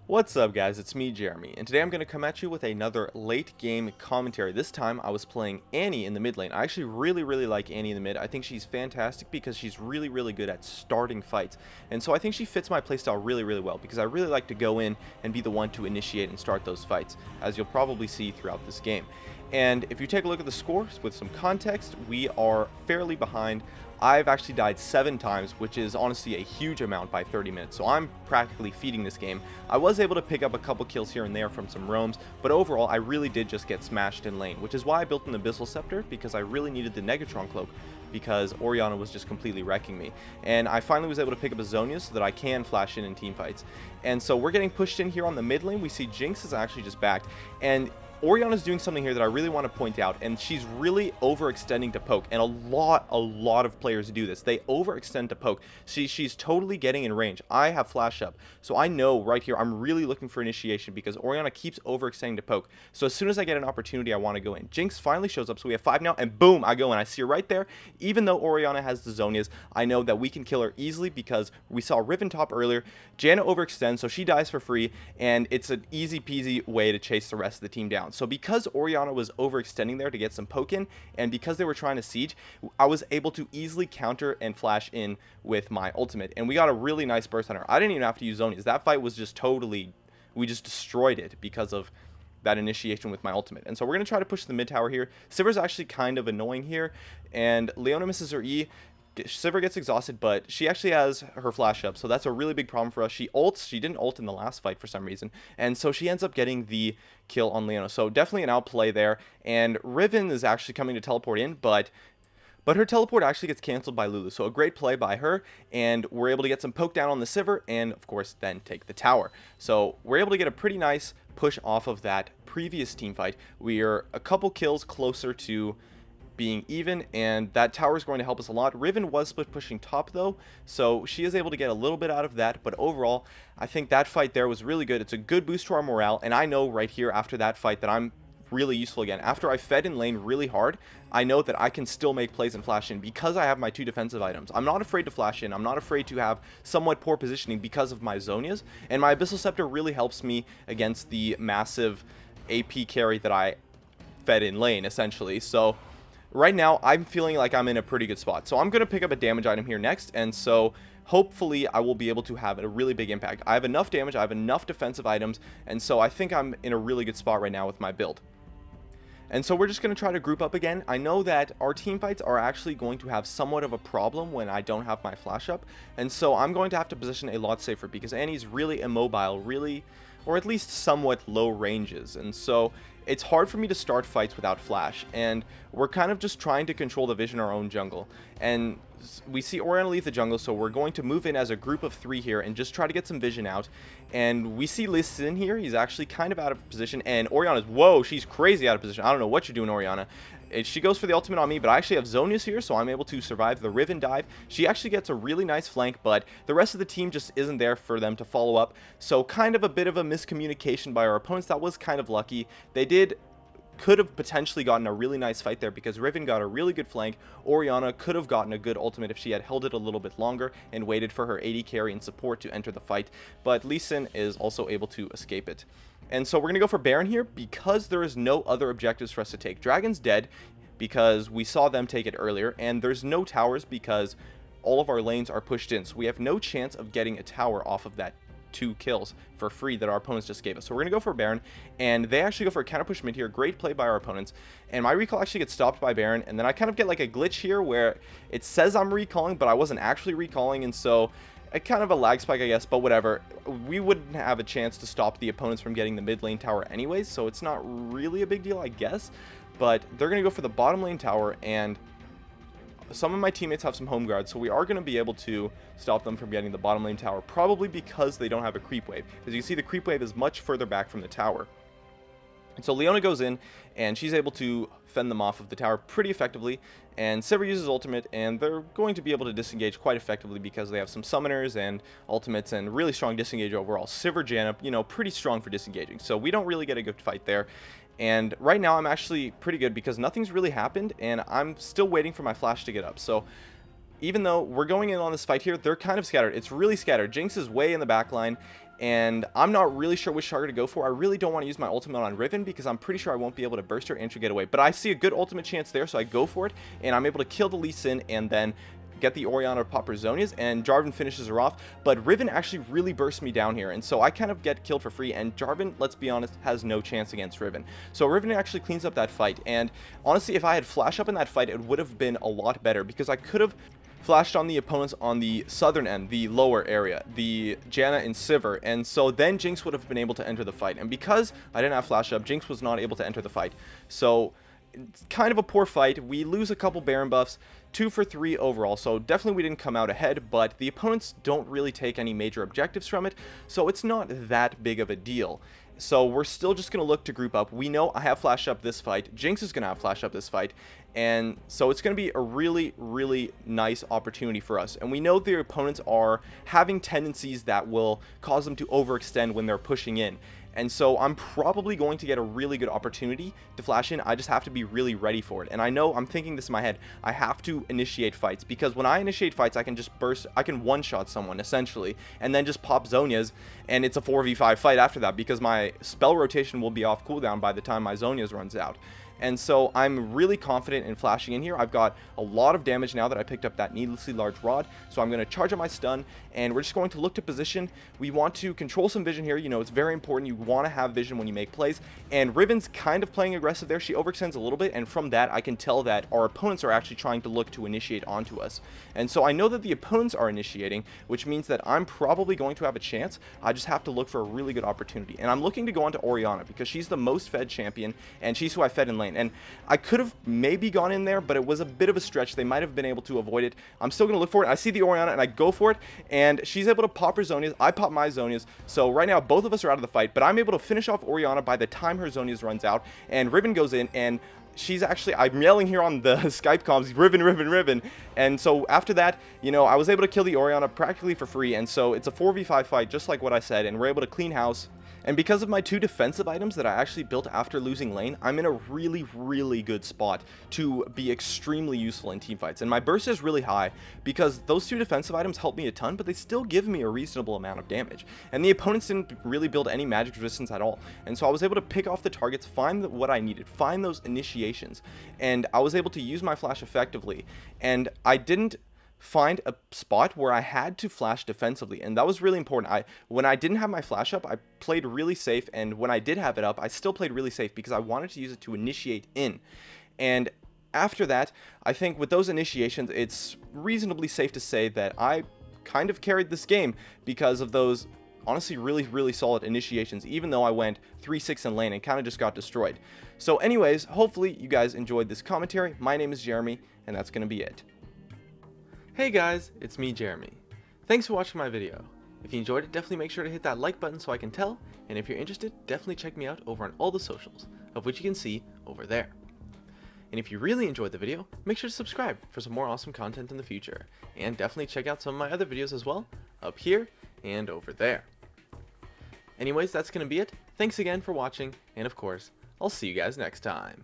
What's up guys, it's me Jeremy, and today I'm going to come at you with another late game commentary. This time I was playing Annie in the mid lane. I actually really like Annie in the mid. I think she's fantastic because she's really good at starting fights. And so I think she fits my playstyle really well because I really like to go in and be the one to initiate and start those fights, as you'll probably see throughout this game. And if you take a look at the scores with some context, we are fairly behind. I've actually died 7 times, which is honestly a huge amount by 30 minutes, so I'm practically feeding this game. I was able to pick up a couple kills here and there from some roams, but overall I really did just get smashed in lane, which is why I built an Abyssal Scepter, because I really needed the Negatron Cloak, because Orianna was just completely wrecking me. And I finally was able to pick up a Zhonya so that I can flash in team fights. And so we're getting pushed in here on the mid lane. We see Jinx is actually just backed, and Orianna's doing something here that I really want to point out, and she's really overextending to poke, and a lot of players do this. They overextend to poke. She's totally getting in range. I have flash up, so I know right here I'm really looking for initiation because Orianna keeps overextending to poke. So as soon as I get an opportunity, I want to go in. Jinx finally shows up, so we have 5 now, and boom, I go in. I see her right there. Even though Orianna has the Zhonyas, I know that we can kill her easily because we saw Riven top earlier. Janna overextends, so she dies for free, and it's an easy peasy way to chase the rest of the team down. So because Orianna was overextending there to get some poke in, and because they were trying to siege, I was able to easily counter and flash in with my ultimate, and we got a really nice burst on her. I didn't even have to use Zhonyas. That fight was just totally, we just destroyed it because of that initiation with my ultimate. And so we're going to try to push the mid tower here. Sivir's actually kind of annoying here, and Leona misses her E. Sivir gets exhausted, but she actually has her flash up, so that's a really big problem for us. She ults. She didn't ult in the last fight for some reason, and so she ends up getting the kill on Leona. So definitely an outplay there, and Riven is actually coming to teleport in, but her teleport actually gets canceled by Lulu. So a great play by her, and we're able to get some poke down on the Sivir, and of course then take the tower. So we're able to get a pretty nice push off of that previous team fight. We are a couple kills closer to being even, and that tower is going to help us a lot. Riven was split pushing top though, so she is able to get a little bit out of that, but overall I think that fight there was really good. It's a good boost to our morale, and I know right here after that fight that I'm really useful again. After I fed in lane really hard, I know that I can still make plays and flash in because I have my 2 defensive items. I'm not afraid to flash in. I'm not afraid to have somewhat poor positioning because of my Zhonyas, and my Abyssal Scepter really helps me against the massive AP carry that I fed in lane essentially. So right now I'm feeling like I'm in a pretty good spot, so I'm going to pick up a damage item here next, and so hopefully I will be able to have a really big impact. I have enough damage, I have enough defensive items, and so I think I'm in a really good spot right now with my build. And so we're just going to try to group up again. I know that our team fights are actually going to have somewhat of a problem when I don't have my flash up, and so I'm going to have to position a lot safer because Annie's really immobile, really, or at least somewhat low ranges, and so it's hard for me to start fights without flash, and we're kind of just trying to control the vision in our own jungle. And we see Orianna leave the jungle, so we're going to move in as a group of 3 here and just try to get some vision out. And we see Lee Sin here. He's actually kind of out of position, and Orianna's, whoa, she's crazy out of position. I don't know what you're doing, Orianna. She goes for the ultimate on me, but I actually have Zhonyas here, so I'm able to survive the Riven dive. She actually gets a really nice flank, but the rest of the team just isn't there for them to follow up. So kind of a bit of a miscommunication by our opponents. That was kind of lucky. They could have potentially gotten a really nice fight there because Riven got a really good flank. Orianna could have gotten a good ultimate if she had held it a little bit longer and waited for her AD carry and support to enter the fight, but Lee Sin is also able to escape it. And so we're going to go for Baron here because there is no other objectives for us to take. Dragon's dead because we saw them take it earlier, and there's no towers because all of our lanes are pushed in, so we have no chance of getting a tower off of that 2 kills for free that our opponents just gave us. So we're going to go for Baron, and they actually go for a counter push mid here. Great play by our opponents, and my recall actually gets stopped by Baron, and then I kind of get like a glitch here where it says I'm recalling, but I wasn't actually recalling, and so a kind of a lag spike, I guess, but whatever. We wouldn't have a chance to stop the opponents from getting the mid lane tower anyways, so it's not really a big deal, I guess. But they're going to go for the bottom lane tower, and some of my teammates have some home guards, so we are going to be able to stop them from getting the bottom lane tower, probably because they don't have a creep wave. As you can see, the creep wave is much further back from the tower. And so Leona goes in, and she's able to fend them off of the tower pretty effectively, and Sivir uses ultimate, and they're going to be able to disengage quite effectively because they have some summoners and ultimates and really strong disengage overall. Sivir Janna, you know, pretty strong for disengaging, so we don't really get a good fight there. And right now I'm actually pretty good because nothing's really happened, and I'm still waiting for my flash to get up. So even though we're going in on this fight here, they're kind of scattered. It's really scattered. Jinx is way in the back line, and I'm not really sure which target to go for. I really don't want to use my ultimate on Riven because I'm pretty sure I won't be able to burst her and she'll get away. But I see a good ultimate chance there, so I go for it, and I'm able to kill the Lee Sin and then get the Orianna to pop her Zhonya's, and Jarvan finishes her off. But Riven actually really bursts me down here, and so I kind of get killed for free, and Jarvan, let's be honest, has no chance against Riven. So Riven actually cleans up that fight, and honestly, if I had flash up in that fight, it would have been a lot better, because I could have flashed on the opponents on the southern end, the lower area, the Janna and Sivir, and so then Jinx would have been able to enter the fight. And because I didn't have flash up, Jinx was not able to enter the fight. So it's kind of a poor fight. We lose a couple Baron buffs, 2 for 3 overall, so definitely we didn't come out ahead, but the opponents don't really take any major objectives from it, so it's not that big of a deal. So we're still just going to look to group up. We know I have flash up this fight. Jinx is going to have flash up this fight. And so it's going to be a really, really nice opportunity for us. And we know their opponents are having tendencies that will cause them to overextend when they're pushing in. And so I'm probably going to get a really good opportunity to flash in. I just have to be really ready for it. And I know I'm thinking this in my head. I have to initiate fights, because when I initiate fights, I can just burst. I can one-shot someone, essentially, and then just pop Zhonya's, and it's a 4v5 fight after that, because my spell rotation will be off cooldown by the time my Zhonya's runs out. And so I'm really confident in flashing in here. I've got a lot of damage now that I picked up that needlessly large rod. So I'm going to charge up my stun, and we're just going to look to position. We want to control some vision here. You know, it's very important. You want to have vision when you make plays. And Riven's kind of playing aggressive there. She overextends a little bit, and from that I can tell that our opponents are actually trying to look to initiate onto us. And so I know that the opponents are initiating, which means that I'm probably going to have a chance. I just have to look for a really good opportunity. And I'm looking to go onto Orianna because she's the most fed champion, and she's who I fed in lane. And I could have maybe gone in there, but it was a bit of a stretch. They might have been able to avoid it. I'm still going to look for it. I see the Orianna, and I go for it, and she's able to pop her Zhonya's. I pop my Zhonya's. So right now, both of us are out of the fight, but I'm able to finish off Orianna by the time her Zhonya's runs out, and Riven goes in, and she's actually, I'm yelling here on the Skype comms, Riven, Riven, Riven. And so after that, you know, I was able to kill the Orianna practically for free, and so it's a 4v5 fight, just like what I said, and we're able to clean house. And because of my 2 defensive items that I actually built after losing lane, I'm in a really, really good spot to be extremely useful in teamfights. And my burst is really high because those 2 defensive items help me a ton, but they still give me a reasonable amount of damage. And the opponents didn't really build any magic resistance at all. And so I was able to pick off the targets, find what I needed, find those initiations, and I was able to use my flash effectively. And I didn't find a spot where I had to flash defensively, and that was really important. When I didn't have my flash up, I played really safe, and when I did have it up, I still played really safe because I wanted to use it to initiate in. And after that, I think with those initiations, it's reasonably safe to say that I kind of carried this game because of those honestly really, really solid initiations, even though I went 3-6 in lane and kind of just got destroyed. So anyways, hopefully you guys enjoyed this commentary. My name is Jeremy, and that's going to be it. Hey guys, it's me, Jeremy. Thanks for watching my video. If you enjoyed it, definitely make sure to hit that like button so I can tell, and if you're interested, definitely check me out over on all the socials, of which you can see over there. And if you really enjoyed the video, make sure to subscribe for some more awesome content in the future, and definitely check out some of my other videos as well, up here and over there. Anyways, that's going to be it. Thanks again for watching, and of course, I'll see you guys next time.